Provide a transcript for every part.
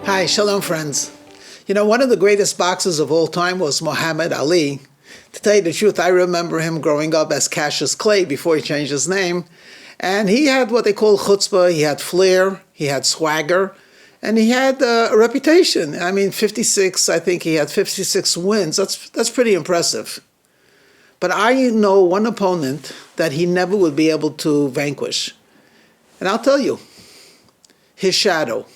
Hi, shalom friends. One of the greatest boxers of all time was Muhammad Ali. To tell you the truth, I remember him growing up as Cassius Clay before he changed his name. And he had what they call chutzpah, he had flair, he had swagger, and he had a reputation. I mean, 56, I think he had 56 wins. That's pretty impressive. But I know one opponent that he never would be able to vanquish. And I'll tell you, his shadow.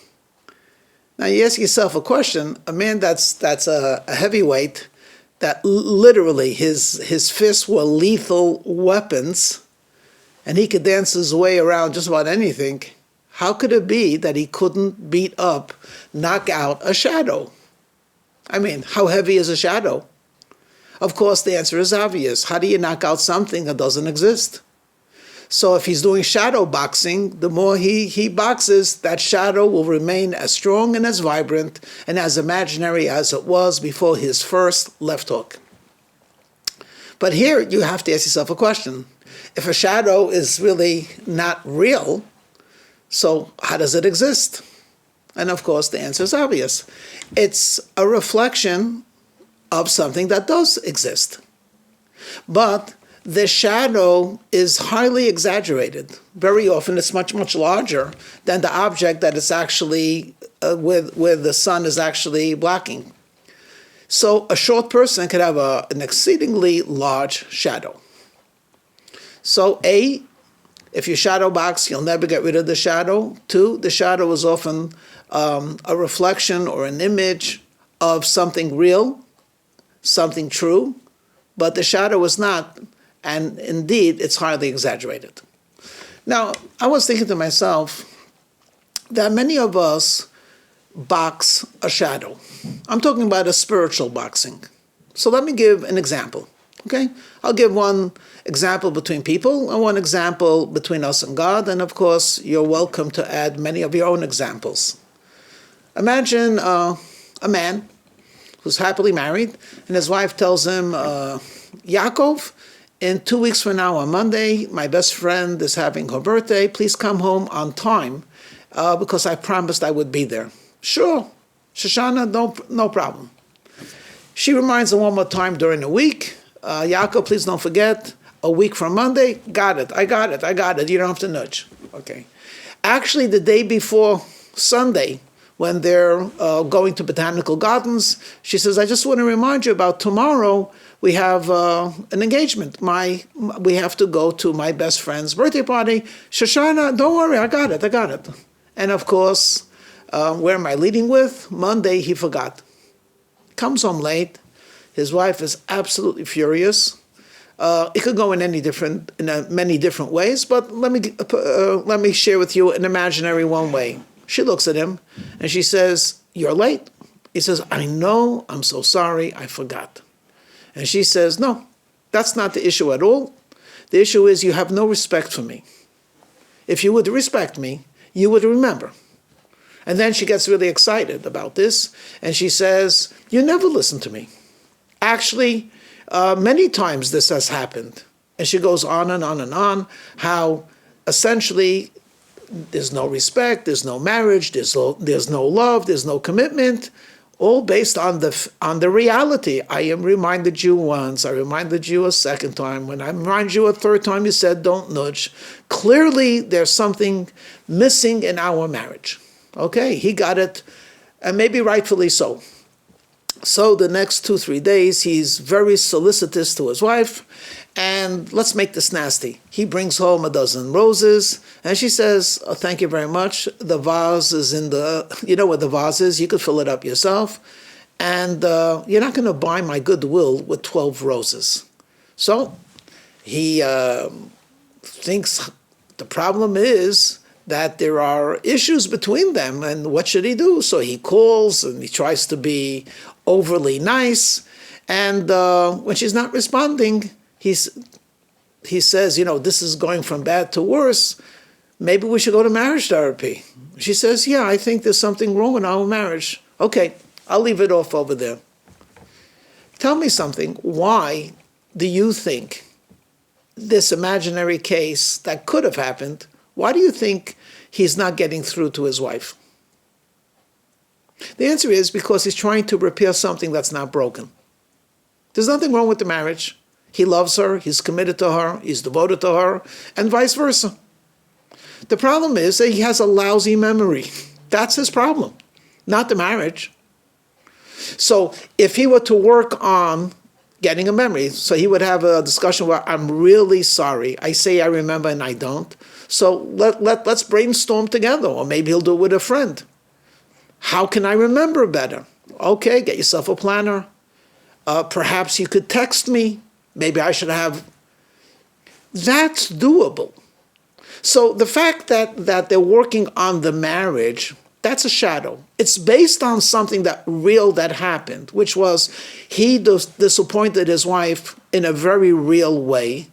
Now you ask yourself a question, a man that's a heavyweight, that literally his fists were lethal weapons, and he could dance his way around just about anything. How could it be that he couldn't beat up, knock out a shadow? I mean, how heavy is a shadow? Of course, the answer is obvious. How do you knock out something that doesn't exist? So if he's doing shadow boxing, the more he boxes, that shadow will remain as strong and as vibrant and as imaginary as it was before his first left hook. But here you have to ask yourself a question. If a shadow is really not real, so how does it exist? And of course, the answer is obvious. It's a reflection of something that does exist. But the shadow is highly exaggerated. Very often it's much, much larger than the object that is actually, where the sun is actually blocking. So a short person could have an exceedingly large shadow. So A, if you shadow box, you'll never get rid of the shadow. 2, the shadow is often a reflection or an image of something real, something true, but the shadow is not. And indeed, it's highly exaggerated. Now, I was thinking to myself that many of us box a shadow. I'm talking about a spiritual boxing. So let me give an example, okay? I'll give one example between people and one example between us and God. And of course, you're welcome to add many of your own examples. Imagine a man who's happily married, and his wife tells him, Yaakov, in 2 weeks from now on Monday, my best friend is having her birthday. Please come home on time because I promised I would be there. Sure, Shoshana, no problem. She reminds him one more time during the week. Yaakov, please don't forget, a week from Monday. Got it. I got it. You don't have to nudge. Okay. Actually, the day before Sunday, when they're going to botanical gardens, she says, I just want to remind you about tomorrow. We have an engagement. We have to go to my best friend's birthday party. Shoshana, don't worry, I got it. And of course, where am I leading with? Monday, he forgot. Comes home late. His wife is absolutely furious. It could go in many different ways, but let me share with you an imaginary one way. She looks at him and she says, you're late. He says, I know, I'm so sorry, I forgot. And she says, no, that's not the issue at all. The issue is you have no respect for me. If you would respect me, you would remember. And then she gets really excited about this, and she says, you never listen to me. Actually, many times this has happened. And she goes on and on and on, how essentially there's no respect, there's no marriage, there's no love, there's no commitment, all based on the reality. I am reminded you once, I reminded you a second time. When I remind you a third time, you said don't nudge. Clearly, there's something missing in our marriage. Okay, he got it, and maybe rightfully so. So the next 2-3 days, he's very solicitous to his wife, and let's make this nasty. He brings home a dozen roses, and she says, oh, thank you very much. The vase is you know where the vase is, you could fill it up yourself, and you're not going to buy my goodwill with 12 roses. So he thinks the problem is that there are issues between them, and what should he do? So he calls, and he tries to be overly nice, and when she's not responding, he says, this is going from bad to worse. Maybe we should go to marriage therapy. She says, yeah, I think there's something wrong in our marriage. Okay, I'll leave it off over there. Tell me something. Why do you think this imaginary case that could have happened, why do you think he's not getting through to his wife? The answer is because he's trying to repair something that's not broken. There's nothing wrong with the marriage. He loves her, he's committed to her, he's devoted to her, and vice versa. The problem is that he has a lousy memory. That's his problem, not the marriage. So if he were to work on getting a memory, so he would have a discussion where I'm really sorry. I say I remember and I don't. So let's brainstorm together, or maybe he'll do it with a friend. How can I remember better? Okay, get yourself a planner. Perhaps you could text me. Maybe I should have. That's doable. So the fact that they're working on the marriage, that's a shadow. It's based on something that happened, which was he disappointed his wife in a very real way.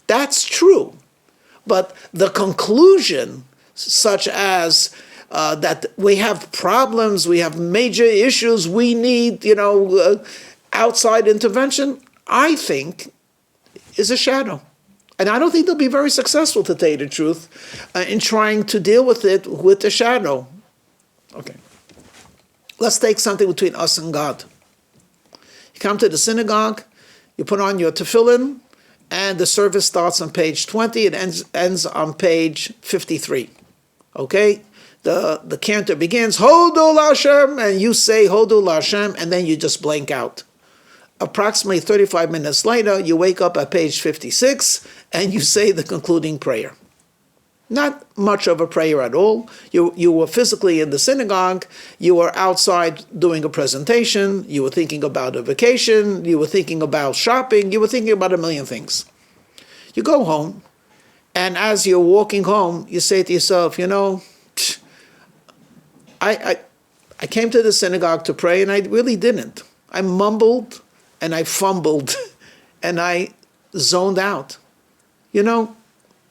That's true. But the conclusion, such as that we have problems, we have major issues, we need, outside intervention, I think is a shadow. And I don't think they'll be very successful, to tell you the truth, in trying to deal with it with the shadow. Okay. Let's take something between us and God. You come to the synagogue, you put on your tefillin, and the service starts on page 20, it ends on page 53. Okay? The cantor begins, Hodu L'Hashem, and you say Hodu L'Hashem, and then you just blank out. Approximately 35 minutes later, you wake up at page 56, and you say the concluding prayer. Not much of a prayer at all. You were physically in the synagogue, you were outside doing a presentation, you were thinking about a vacation, you were thinking about shopping, you were thinking about a million things. You go home, and as you're walking home, you say to yourself, I came to the synagogue to pray, and I really didn't. I mumbled, and I fumbled, and I zoned out.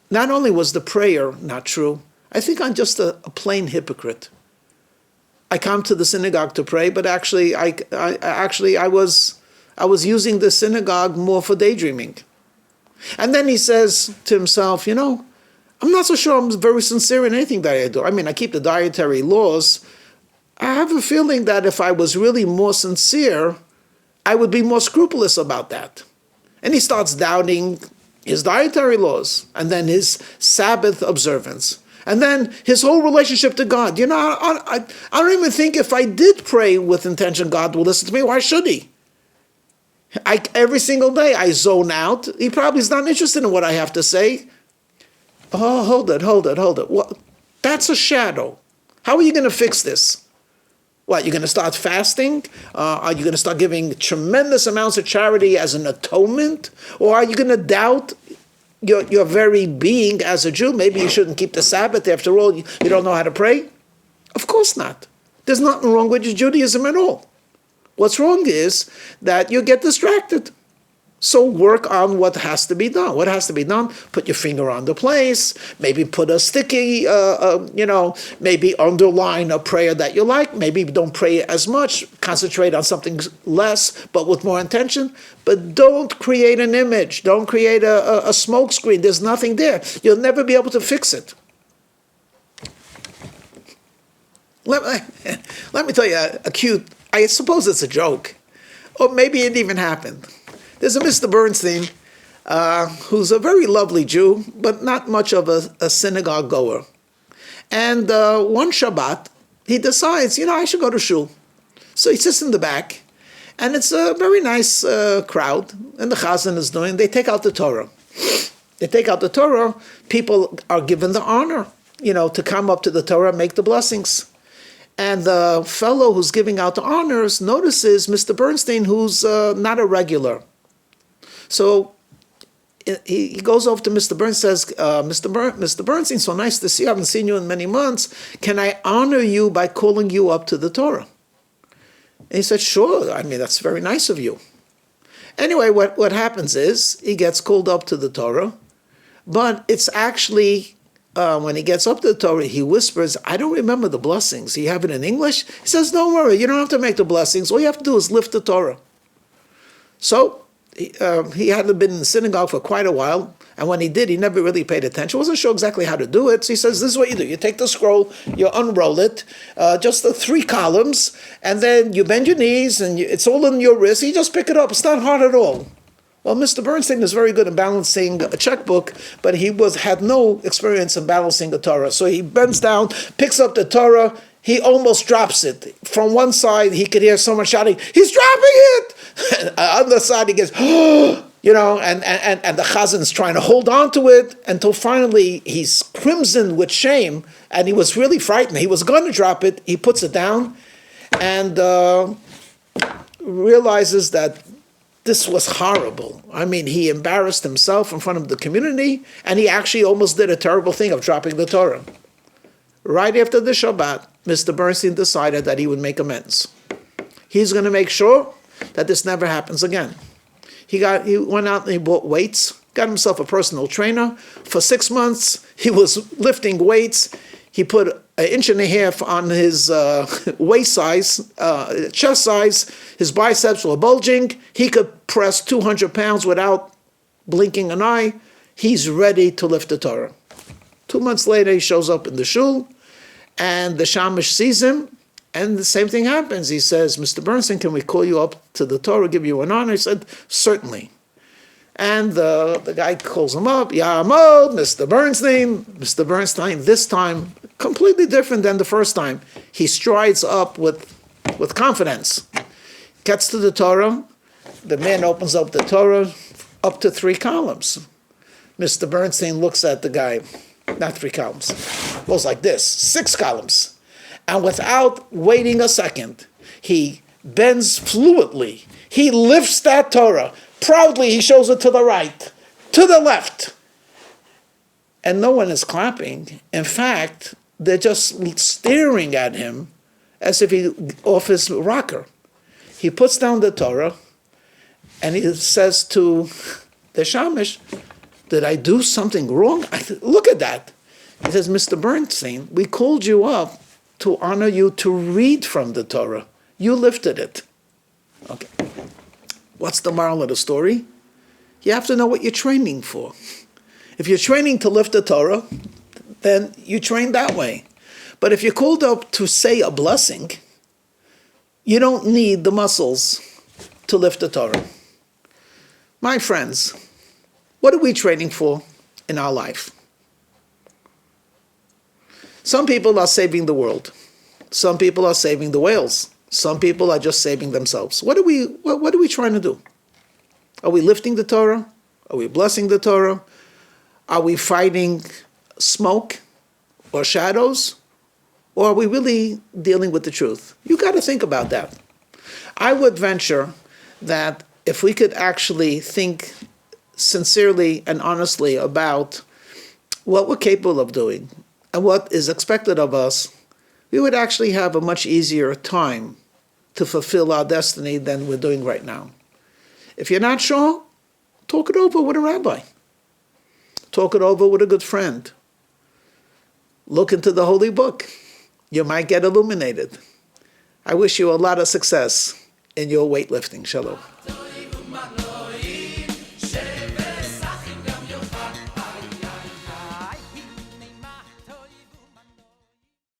Not only was the prayer not true, I think I'm just a plain hypocrite. I come to the synagogue to pray, but actually I was using the synagogue more for daydreaming. And then he says to himself, I'm not so sure I'm very sincere in anything that I do. I mean, I keep the dietary laws. I have a feeling that if I was really more sincere, I would be more scrupulous about that. And he starts doubting his dietary laws, and then his Sabbath observance, and then his whole relationship to God. I don't even think if I did pray with intention, God will listen to me. Why should he? Every single day I zone out. He probably is not interested in what I have to say. Oh, hold it. Well, that's a shadow. How are you going to fix this? What, you're going to start fasting? Are you going to start giving tremendous amounts of charity as an atonement? Or are you going to doubt your very being as a Jew? Maybe you shouldn't keep the Sabbath. After all, you don't know how to pray? Of course not. There's nothing wrong with Judaism at all. What's wrong is that you get distracted. So work on what has to be done. What has to be done? Put your finger on the place. Maybe put a sticky, maybe underline a prayer that you like. Maybe don't pray as much. Concentrate on something less, but with more intention. But don't create an image. Don't create a smoke screen. There's nothing there. You'll never be able to fix it. Let me tell you a cute, I suppose it's a joke. Or maybe it even happened. There's a Mr. Bernstein who's a very lovely Jew, but not much of a synagogue goer. And one Shabbat, he decides, I should go to shul. So he sits in the back, and it's a very nice crowd, and the chazan is doing, they take out the Torah. People are given the honor, to come up to the Torah and make the blessings. And the fellow who's giving out the honors notices Mr. Bernstein, who's not a regular. So he goes over to Mr. Bernstein and says, Mr. Bernstein, so nice to see you. I haven't seen you in many months. Can I honor you by calling you up to the Torah? And he said, sure. I mean, that's very nice of you. Anyway, what happens is he gets called up to the Torah, but it's actually, when he gets up to the Torah, he whispers, I don't remember the blessings. You have it in English? He says, don't worry, you don't have to make the blessings. All you have to do is lift the Torah. So he hadn't been in the synagogue for quite a while, And when he did, he never really paid attention. Wasn't sure exactly how to do it. So he says, this is what you do. You take the scroll, you unroll it, just the 3 columns, and then you bend your knees, and it's all in your wrist. You just pick it up. It's not hard at all. Well, Mr. Bernstein is very good in balancing a checkbook, but he had no experience in balancing a Torah. So he bends down, picks up the Torah, he almost drops it. From one side, he could hear someone shouting, he's dropping it! On the side, he gets, and the Chazan's trying to hold on to it until finally he's crimson with shame, and he was really frightened. He was going to drop it. He puts it down and realizes that this was horrible. I mean, he embarrassed himself in front of the community, and he actually almost did a terrible thing of dropping the Torah. Right after the Shabbat, Mr. Bernstein decided that he would make amends. He's going to make sure that this never happens again. He went out and he bought weights, got himself a personal trainer. For 6 months, he was lifting weights. He put 1.5 inches on his waist size, chest size. His biceps were bulging. He could press 200 pounds without blinking an eye. He's ready to lift the Torah. 2 months later, he shows up in the shul, and the shamash sees him, and the same thing happens. He says, Mr. Bernstein, can we call you up to the Torah, give you an honor? He said, certainly. And the guy calls him up, Ya'amod, Mr. Bernstein. Mr. Bernstein, this time, completely different than the first time. He strides up with confidence. Gets to the Torah. The man opens up the Torah up to 3 columns. Mr. Bernstein looks at the guy. Not 3 columns. It was like this, 6 columns. And without waiting a second, he bends fluidly. He lifts that Torah. Proudly, he shows it to the right, to the left. And no one is clapping. In fact, they're just staring at him as if he's off his rocker. He puts down the Torah, and he says to the shamash, did I do something wrong? Look at that. He says, Mr. Bernstein, we called you up to honor you to read from the Torah. You lifted it. Okay. What's the moral of the story? You have to know what you're training for. If you're training to lift the Torah, then you train that way. But if you're called up to say a blessing, you don't need the muscles to lift the Torah. My friends, what are we training for in our life? Some people are saving the world. Some people are saving the whales. Some people are just saving themselves. What are we trying to do? Are we lifting the Torah? Are we blessing the Torah? Are we fighting smoke or shadows? Or are we really dealing with the truth? You got to think about that. I would venture that if we could actually think sincerely and honestly about what we're capable of doing and what is expected of us, we would actually have a much easier time to fulfill our destiny than we're doing right now. If you're not sure, talk it over with a rabbi. Talk it over with a good friend. Look into the holy book. You might get illuminated. I wish you a lot of success in your weightlifting. Shalom.